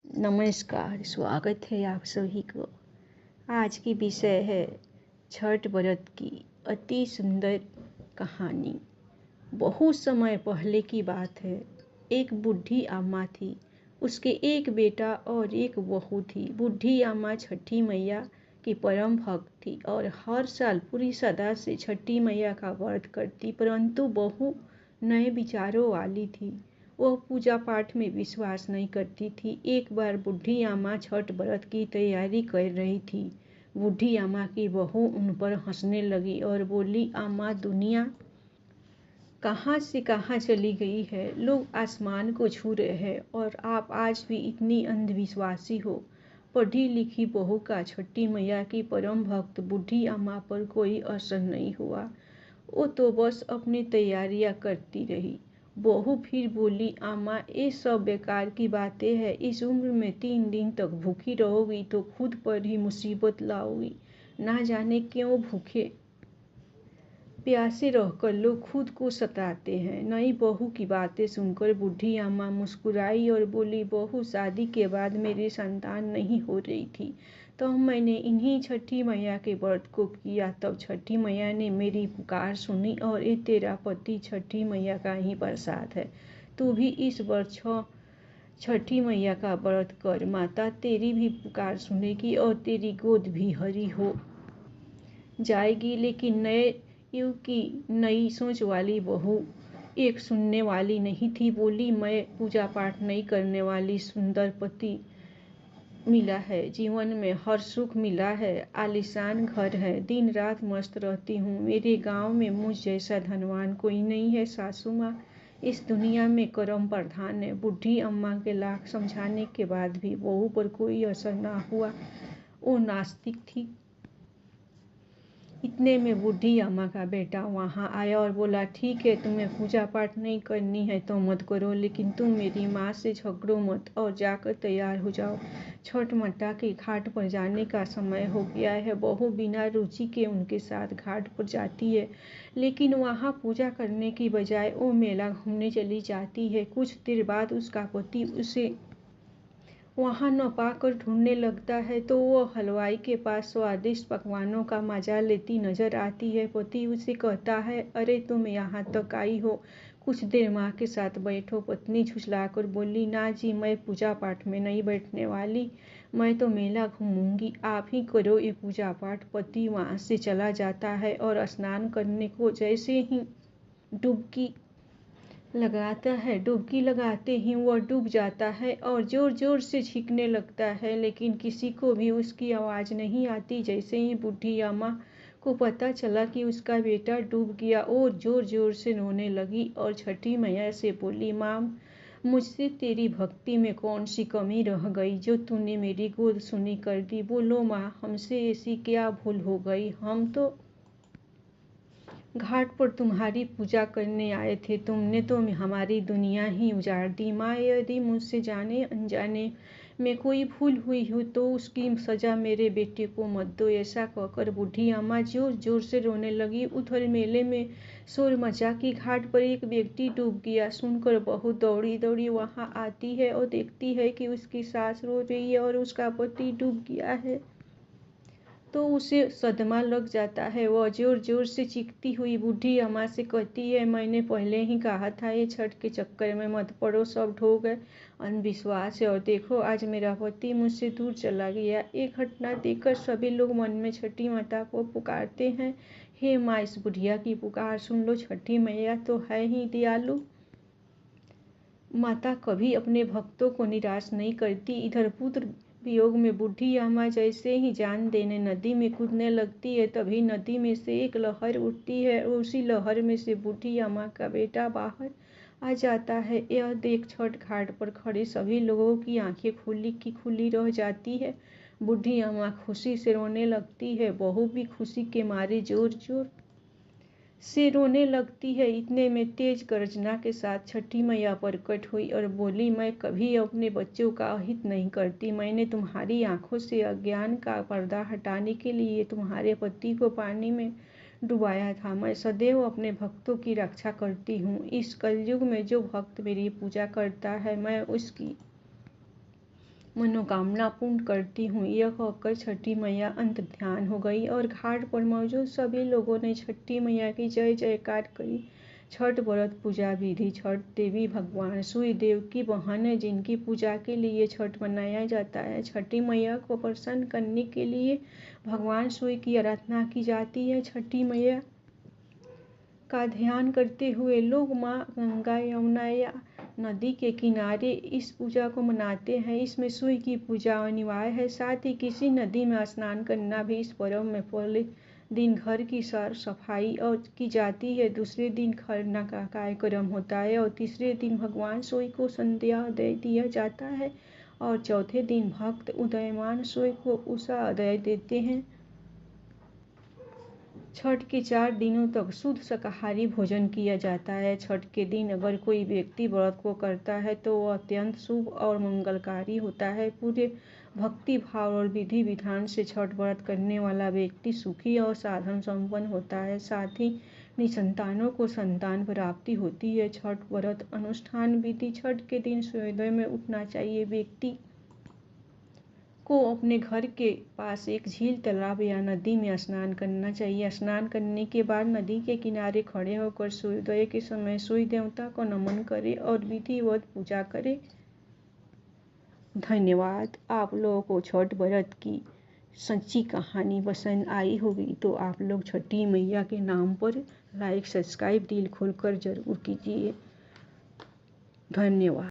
नमस्कार, स्वागत है आप सभी को। आज की विषय है छठ व्रत की अति सुंदर कहानी। बहुत समय पहले की बात है। एक बूढ़ी अम्मा थी। उसके एक बेटा और एक बहू थी। बूढ़ी अम्मा छठी मैया की परम भक्त थी और हर साल पूरी श्रद्धा से छठी मैया का व्रत करती, परंतु बहू नए विचारों वाली थी। वह पूजा पाठ में विश्वास नहीं करती थी। एक बार बूढ़ी अम्मा छठ व्रत की तैयारी कर रही थी। बूढ़ी अम्मा की बहू उन पर हंसने लगी और बोली, अम्मा, दुनिया कहाँ से कहाँ चली गई है। लोग आसमान को छू रहे हैं और आप आज भी इतनी अंधविश्वासी हो। पढ़ी लिखी बहू का छठी मैया की परम भक्त बूढ़ी अम्मा पर कोई असर नहीं हुआ। वो तो बस अपनी तैयारियां करती रही। बहू फिर बोली, अम्मा, ये सब बेकार की बातें हैं। इस उम्र में 3 दिन तक भूखी रहोगी तो खुद पर ही मुसीबत लाओगी। ना जाने क्यों भूखे प्यासे रहकर लोग खुद को सताते हैं। नई बहू की बातें सुनकर बूढ़ी अम्मा मुस्कुराई और बोली, बहू, शादी के बाद मेरी संतान नहीं हो रही थी, तो मैंने इन्हीं छठी मैया के व्रत को किया। तब छठी मैया ने मेरी पुकार सुनी और ये तेरा पति छठी मैया का ही प्रसाद है। तू भी इस वर्ष छठी मैया का व्रत कर। माता तेरी भी पुकार सुनेगी और तेरी गोद भी हरी हो जाएगी। लेकिन नए युग की नई सोच वाली बहू एक सुनने वाली नहीं थी। बोली, मैं पूजा पाठ नहीं करने वाली। सुंदर पति मिला है, जीवन में हर सुख मिला है, आलीशान घर है, दिन रात मस्त रहती हूँ। मेरे गांव में मुझ जैसा धनवान कोई नहीं है। सासू माँ, इस दुनिया में कर्म प्रधान है। बूढ़ी अम्मा के लाख समझाने के बाद भी बहू पर कोई असर ना हुआ। वो नास्तिक थी। इतने में बूढ़ी अम्मा का बेटा वहाँ आया और बोला, ठीक है, तुम्हें पूजा पाठ नहीं करनी है तो मत करो, लेकिन तुम मेरी माँ से झगड़ो मत और जाकर तैयार हो जाओ। छठ माता के घाट पर जाने का समय हो गया है। बहू बिना रुचि के उनके साथ घाट पर जाती है, लेकिन वहाँ पूजा करने की बजाय वो मेला घूमने चली जाती है। कुछ देर बाद उसका पति उसे वहाँ न पाकर ढूंढने लगता है तो वो हलवाई के पास स्वादिष्ट पकवानों का मजा लेती नजर आती है। पति उसे कहता है, अरे तुम यहाँ तक आई हो, कुछ देर माँ के साथ बैठो। पत्नी झुठलाकर बोली, ना जी, मैं पूजा पाठ में नहीं बैठने वाली, मैं तो मेला घूमूंगी, आप ही करो ये पूजा पाठ। पति वहाँ से चला जाता है और स्नान करने को जैसे ही डुबकी डुबकी लगाते ही वह डूब जाता है और जोर जोर से छींकने लगता है, लेकिन किसी को भी उसकी आवाज़ नहीं आती। जैसे ही बूढ़ी अम्मा को पता चला कि उसका बेटा डूब गया, वो जोर जोर से रोने लगी और छठी मैया से बोली, माँ, मुझसे तेरी भक्ति में कौन सी कमी रह गई जो तूने मेरी गोद सुनी कर दी। बोलो माँ, हमसे ऐसी क्या भूल हो गई। हम तो घाट पर तुम्हारी पूजा करने आए थे, तुमने तो हमारी दुनिया ही उजाड़ दी। माँ, यदि मुझसे जाने अनजाने में कोई भूल हुई हो तो उसकी सजा मेरे बेटे को मत दो। ऐसा कहकर बूढ़ी अम्मा जोर जोर से रोने लगी। उधर मेले में शोर मचा कि घाट पर एक व्यक्ति डूब गया। सुनकर बहू दौड़ी दौड़ी वहां आती है और देखती है कि उसकी सास रो रही है और उसका पति डूब गया है, तो उसे सदमा लग जाता है। वह जोर जोर से चीखती हुई बूढ़ी अम्मा से कहती है, मैंने पहले ही कहा था, ये छठ के चक्कर में मत पड़ो, सब ढोंग है, अंधविश्वास है, और देखो आज मेरा पति मुझसे दूर चला गया। ये घटना देखकर सभी लोग मन में छठी माता को पुकारते हैं, हे माँ, इस बुढ़िया की पुकार सुन लो, छठी मैया तो है ही दयालु। माता कभी अपने भक्तों को निराश नहीं करती। इधर पुत्र वियोग में बूढ़ी अम्मा जैसे ही जान देने नदी में कूदने लगती है, तभी नदी में से एक लहर उठती है और उसी लहर में से बूढ़ी अम्मा का बेटा बाहर आ जाता है। यह देख छठ घाट पर खड़े सभी लोगों की आंखें खुली की खुली रह जाती है। बूढ़ी अम्मा खुशी से रोने लगती है। बहू भी खुशी के मारे जोर जोर से रोने लगती है। इतने में तेज गर्जना के साथ छठी मैया प्रकट हुई और बोली, मैं कभी अपने बच्चों का अहित नहीं करती। मैंने तुम्हारी आंखों से अज्ञान का पर्दा हटाने के लिए तुम्हारे पति को पानी में डुबाया था। मैं सदैव अपने भक्तों की रक्षा करती हूँ। इस कलयुग में जो भक्त मेरी पूजा करता है, मैं उसकी मनोकामना पूर्ण करती हूँ। यह कहकर छठी मैया अंतर्ध्यान हो गई और घाट पर मौजूद सभी लोगों ने छठी मैया की जय जयकार करी। छठ व्रत पूजा विधि। छठ देवी भगवान सूर्य देव की बहन है, जिनकी पूजा के लिए छठ मनाया जाता है। छठी मैया को प्रसन्न करने के लिए भगवान सूर्य की आराधना की जाती है। छठी मैया का ध्यान करते हुए लोग माँ गंगा, यमुना या नदी के किनारे इस पूजा को मनाते हैं। इसमें सूर्य की पूजा अनिवार्य है। साथ ही किसी नदी में स्नान करना भी इस पर्व में पहले दिन घर की साफ सफाई और की जाती है। दूसरे दिन खरना का कार्यक्रम होता है और तीसरे दिन भगवान सूर्य को संध्यादय दिया जाता है और चौथे दिन भक्त उदयमान सूर्य को उषा उदय देते हैं। छठ के 4 दिनों तक शुद्ध शाकाहारी भोजन किया जाता है। छठ के दिन अगर कोई व्यक्ति व्रत को करता है तो वह अत्यंत शुभ और मंगलकारी होता है। पूरे भक्ति भाव और विधि विधान से छठ व्रत करने वाला व्यक्ति सुखी और साधन संपन्न होता है। साथ ही निसंतानों को संतान प्राप्ति होती है। छठ व्रत अनुष्ठान विधि। छठ के दिन सूर्योदय में उठना चाहिए। व्यक्ति को अपने घर के पास एक झील, तालाब या नदी में स्नान करना चाहिए। स्नान करने के बाद नदी के किनारे खड़े होकर सूर्योदय के समय सूर्य देवता को नमन करें और विधिवत पूजा करें। धन्यवाद। आप लोगों को छठ व्रत की सच्ची कहानी पसंद आई होगी तो आप लोग छठी मैया के नाम पर लाइक, सब्सक्राइब दिल खोलकर जरूर कीजिए। धन्यवाद।